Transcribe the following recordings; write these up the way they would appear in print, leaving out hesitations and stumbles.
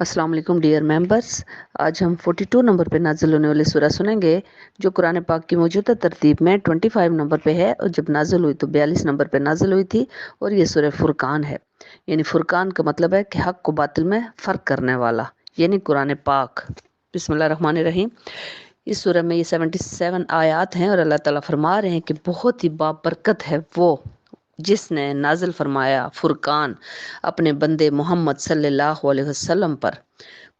अस्सलाम वालेकुम dear members. आज हम 42 नंबर पे नाजिल होने वाली सूरह सुनेंगे जो कुरान पाक की मौजूदा तरतीब में 25 नंबर पे है और जब नाजिल हुई तो 42 नंबर पे नाजिल हुई थी। और ये सूरह फुरकान है। यानी फुरकान का मतलब है कि हक को बातिल में फ़र्क करने वाला, यानी कुरान पाक। बिस्मिल्लाह रहमान रहीम। इस सूरह में ये 77 आयात हैं और अल्लाह ताला फरमा रहे हैं कि बहुत ही बाबरकत है वो जिसने नाजिल फरमाया फुरकान अपने बंदे मोहम्मद सल्लल्लाहु अलैहि वसल्लम पर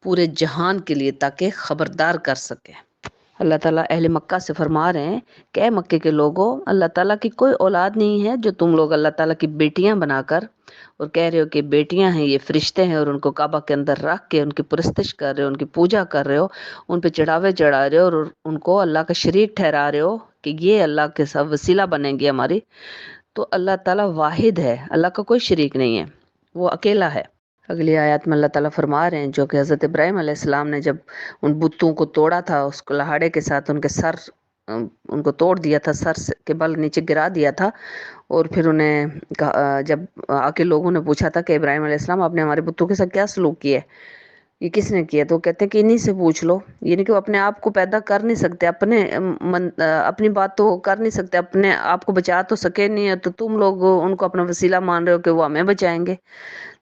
पूरे जहान के लिए ताकि खबरदार कर सके। अल्लाह ताला अहले मक्का से फरमा रहे हैं कि ए मक्के के लोगों, अल्लाह ताला की कोई औलाद नहीं है जो तुम लोग अल्लाह ताला की बेटियां बनाकर और कह रहे हो कि बेटियां हैं, ये फरिश्ते हैं, और उनको काबा के अंदर रख के उनकी परस्तिश कर रहे हो, उनकी पूजा कर रहे हो, उन पे चढ़ावे चढ़ा रहे हो और उनको अल्लाह का शरीक ठहरा रहे हो कि ये अल्लाह के सब वसीला बनेंगे हमारी। तो अल्लाह ताला वाहिद है, अल्लाह का कोई शरीक नहीं है, वो अकेला है। अगली आयत में अल्लाह ताला फरमा रहे हैं जो कि हज़रत इब्राहीम अलैहिस्सलाम ने जब उन बुतों को तोड़ा था, उस कुल्हाड़े के साथ उनके सर उनको तोड़ दिया था, के बल नीचे गिरा दिया था। और फिर उन्हें जब आके लोगों ने पूछा था कि इब्राहीम अलैहिस्सलाम आपने हमारे बुतों के साथ क्या सलूक किया है, ये किसने किया, तो वो कहते हैं कि इन्हीं से पूछ लो। यानी कि वो अपने आप को पैदा कर नहीं सकते, अपनी बात तो कर नहीं सकते, अपने आप को बचा तो सके नहीं है, तो तुम लोग उनको अपना वसीला मान रहे हो कि वो हमें बचाएंगे।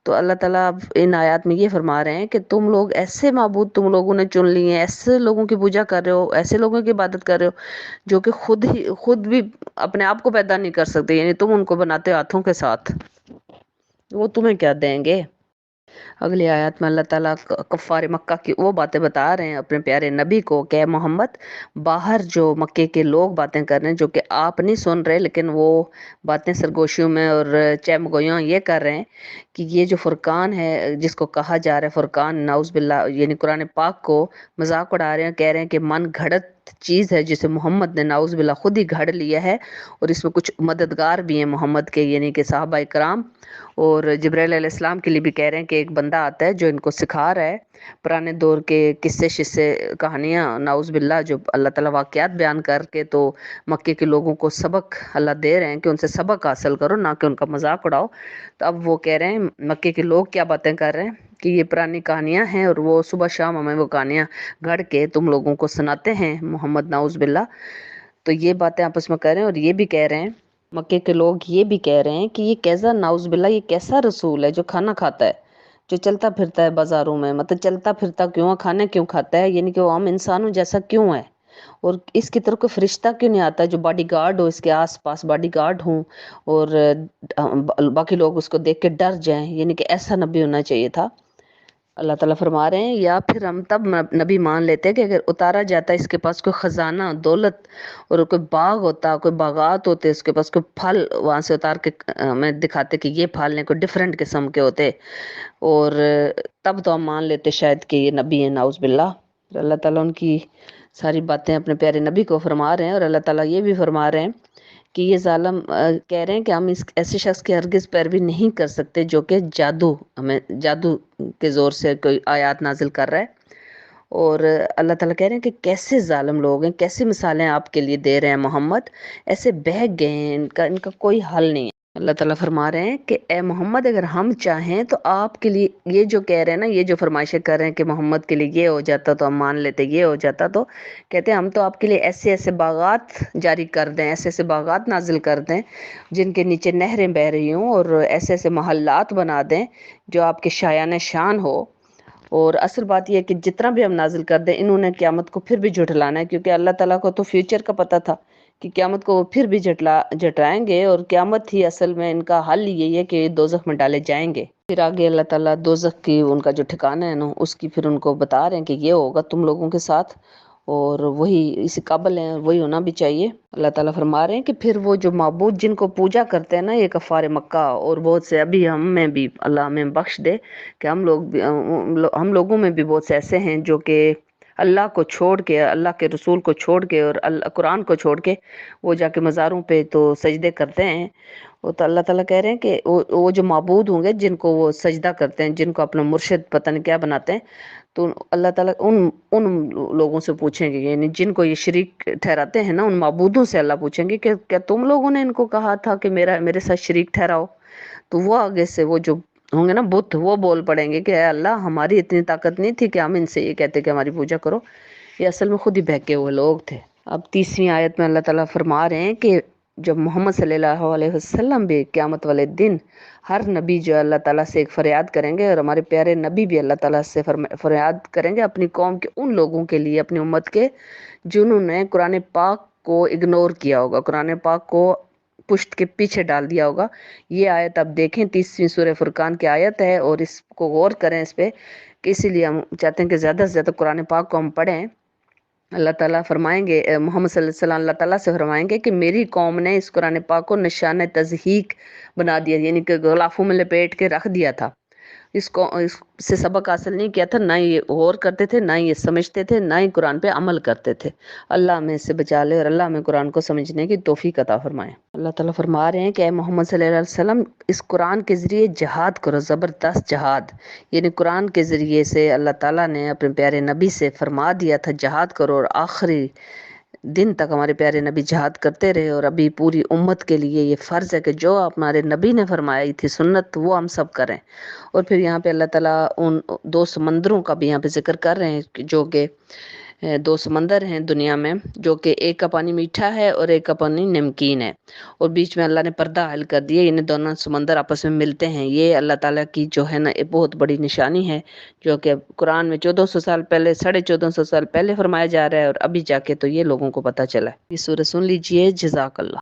तो अल्लाह ताला अब इन आयत में ये फरमा रहे हैं कि तुम लोग ऐसे माबूद तुम लोगों ने चुन लिए हैं, ऐसे लोगों की पूजा कर रहे हो, ऐसे लोगों की इबादत कर रहे हो जो कि खुद भी अपने आप को पैदा नहीं कर सकते, यानी तुम उनको बनाते हो हाथों के साथ, वो तुम्हें क्या देंगे। अगली आयत में अल्लाह ताला कफ़ार मक्का की वो बातें बता रहे हैं अपने प्यारे नबी को कि मोहम्मद, बाहर जो मक्के के लोग बातें कर रहे हैं जो कि आप नहीं सुन रहे, लेकिन वो बातें सरगोशियों में और चहमगोइयों ये कर रहे हैं कि ये जो फुरकान है जिसको कहा जा रहा है फुरकान, नाउज़ बिल्लाह, यानी कुरान पाक को मजाक उड़ा रहे हैं, कह रहे हैं कि मन घड़त चीज़ है जिसे मोहम्मद ने नाउज़ बिल्लाह खुद ही घड़ लिया है। और इसमें कुछ मददगार भी हैं मोहम्मद के, यानी कि साहबा इकराम। और जिब्राइल अलैहिस्सलाम के लिए भी कह रहे हैं कि एक बंदा आता है जो इनको सिखा रहा है पुराने दौर के किस्से शिस्से कहानियाँ, नाउज़ बिल्लाह, जो अल्लाह ताला वाक़यात बयान करके तो मक्के के लोगों को सबक अल्लाह दे रहे हैं कि उनसे सबक हासिल करो, ना कि उनका मजाक उड़ाओ। तो अब वो कह रहे हैं मक्के के लोग क्या बातें कर रहे हैं कि ये पुरानी कहानियाँ हैं और वो सुबह शाम हमें वो कहानियाँ गढ़ के तुम लोगों को सुनाते हैं मोहम्मद, नाउज़ बिल्लाह। तो ये बातें आपस में कर रहे हैं और ये भी कह रहे हैं, मक्के के लोग ये भी कह रहे हैं कि ये कैसा नाउज़ बिल्लाह, ये कैसा रसूल है जो खाना खाता है, जो चलता फिरता है बाजारों में, मतलब चलता फिरता क्यों है, खाने क्यों खाता है, यानी कि वो आम इंसानों जैसा क्यों है। और इसकी तरफ कोई फरिश्ता क्यों नहीं आता जो बॉडीगार्ड हो, इसके आसपास बॉडीगार्ड हों और बाकी लोग उसको देख के डर जाएं, यानी कि ऐसा नबी होना चाहिए था। अल्लाह ताला फरमा रहे हैं या फिर हम तब नबी मान लेते कि अगर उतारा जाता इसके पास कोई ख़जाना दौलत और कोई बाग होता, कोई बागात होते, उसके पास कोई फल वहाँ से उतार के हमें दिखाते कि ये फल ने कोई डिफरेंट किस्म के होते, और तब तो हम मान लेते शायद कि ये नबी है, नाउज़ बिल्लाह। तो अल्लाह ताला उनकी सारी बातें अपने प्यारे नबी को फरमा रहे हैं और अल्लाह ताला ये भी फरमा रहे हैं कि ये ज़ालिम कह रहे हैं कि हम इस ऐसे शख्स की हरगिज़ पैरवी नहीं कर सकते जो कि हमें जादू के ज़ोर से कोई आयत नाजिल कर रहा है। और अल्लाह ताला कह रहे हैं कि कैसे ज़ालिम लोग हैं, कैसी मिसालें आपके लिए दे रहे हैं मोहम्मद, ऐसे बहक गए हैं, इनका इनका कोई हल नहीं है। अल्लाह ताला फरमा रहे हैं कि ए मोहम्मद, अगर हम चाहें तो आपके लिए ये जो कह रहे हैं ना, ये जो फरमाइशें कर रहे हैं कि मोहम्मद के लिए ये हो जाता तो हम मान लेते, ये हो जाता तो, कहते हैं हम तो आपके लिए ऐसे ऐसे बागात जारी कर दें, ऐसे ऐसे बागात नाजिल कर दें जिनके नीचे नहरें बह रही हों, और ऐसे ऐसे महल्लात बना दें जो आपके शायान शान हो। और असल बात यह है कि जितना भी हम नाजिल कर दें, इन्होंने क़यामत को फिर भी झुठलाना है, क्योंकि अल्लाह ताला को तो फ्यूचर का पता था कि क़यामत को वो फिर भी झुटलाएंगे, और क़यामत ही असल में इनका हल यही है कि दोज़ख में डाले जाएंगे। फिर आगे अल्लाह ताला दोज़ख की उनका जो ठिकाना है ना, उसकी फिर उनको बता रहे हैं कि ये होगा तुम लोगों के साथ, और वही इसी काबिल हैं, वही होना भी चाहिए। अल्लाह ताला फरमा रहे हैं कि फिर वो जो माबूद जिनको पूजा करते हैं ना, ये कफ़ार मक्का और बहुत से, अभी हम में भी अल्लाह हमें बख्श दे कि हम लोगों में भी बहुत से ऐसे हैं जो कि अल्लाह को छोड़ के, अल्लाह के रसूल को छोड़ के और कुरान को छोड़ के वो जाके मज़ारों पे तो सजदे करते हैं। वो तो अल्लाह ताला कह रहे हैं कि वो जो माबूद होंगे जिनको वो सजदा करते हैं, जिनको अपना मुर्शिद पता नहीं क्या बनाते हैं, तो अल्लाह ताला उन उन लोगों से पूछेंगे, यानी जिनको ये शरीक ठहराते हैं ना, उन माबूदों से अल्लाह पूछेंगे कि क्या तुम लोगों ने इनको कहा था कि मेरे साथ शरीक ठहराओ। तो वो आगे से वो जो ہوں گے نا بت، وہ بول پڑیں گے کہ اے اللہ ہماری اتنی طاقت نہیں تھی کہ ہم ان سے یہ کہتے کہ ہماری پوجا کرو، یہ اصل میں خود ہی بہکے ہوئے لوگ تھے۔ اب 30ویں آیت میں اللہ تعالیٰ فرما رہے ہیں کہ جب محمد صلی اللہ علیہ وسلم بھی قیامت والے دن ہر نبی جو اللہ تعالیٰ سے ایک فریاد کریں گے، اور ہمارے پیارے نبی بھی اللہ تعالیٰ سے فریاد کریں گے اپنی قوم کے ان لوگوں کے لیے، اپنی امت کے، جنہوں نے قرآن پاک کو اگنور کیا ہوگا، قرآن پاک کو پشت کے پیچھے ڈال دیا ہوگا۔ یہ آیت آپ دیکھیں 30ویں سورہ فرقان کی آیت ہے، اور اس کو غور کریں اس پہ، کہ اسی لیے ہم چاہتے ہیں کہ زیادہ سے زیادہ قرآن پاک کو ہم پڑھیں۔ اللہ تعالیٰ فرمائیں گے، محمد صلی اللہ علیہ وسلم اللہ تعالیٰ سے فرمائیں گے کہ میری قوم نے اس قرآن پاک کو نشان تضحیک بنا دیا، یعنی کہ غلافوں میں لپیٹ کے رکھ دیا تھا، اس کو اس سے سبق حاصل نہیں کیا تھا، نہ یہ غور کرتے تھے، نہ یہ سمجھتے تھے، نہ ہی قرآن پہ عمل کرتے تھے۔ اللہ ہمیں اس سے بچا لے، اور اللہ ہمیں قرآن کو سمجھنے کی توفیق عطا فرمائے۔ اللہ تعالیٰ فرما رہے ہیں کہ اے محمد صلی اللہ علیہ وسلم، اس قرآن کے ذریعے جہاد کرو، زبردست جہاد، یعنی قرآن کے ذریعے سے اللہ تعالیٰ نے اپنے پیارے نبی سے فرما دیا تھا جہاد کرو، اور آخری دن تک ہمارے پیارے نبی جہاد کرتے رہے، اور ابھی پوری امت کے لیے یہ فرض ہے کہ جو ہمارے نبی نے فرمائی تھی سنت، وہ ہم سب کریں۔ اور پھر یہاں پہ اللہ تعالیٰ ان دو سمندروں کا بھی یہاں پہ ذکر کر رہے ہیں، جو کہ دو سمندر ہیں دنیا میں، جو کہ ایک کا پانی میٹھا ہے اور ایک کا پانی نمکین ہے، اور بیچ میں اللہ نے پردہ حائل کر دیا، انہیں دونوں سمندر آپس میں ملتے ہیں۔ یہ اللہ تعالیٰ کی جو ہے نا ایک بہت بڑی نشانی ہے، جو کہ قرآن میں 1400 سال پہلے، 1450 سال پہلے فرمایا جا رہا ہے، اور ابھی جا کے تو یہ لوگوں کو پتہ چلا ہے۔ یہ سورہ سن لیجئے۔ جزاک اللہ۔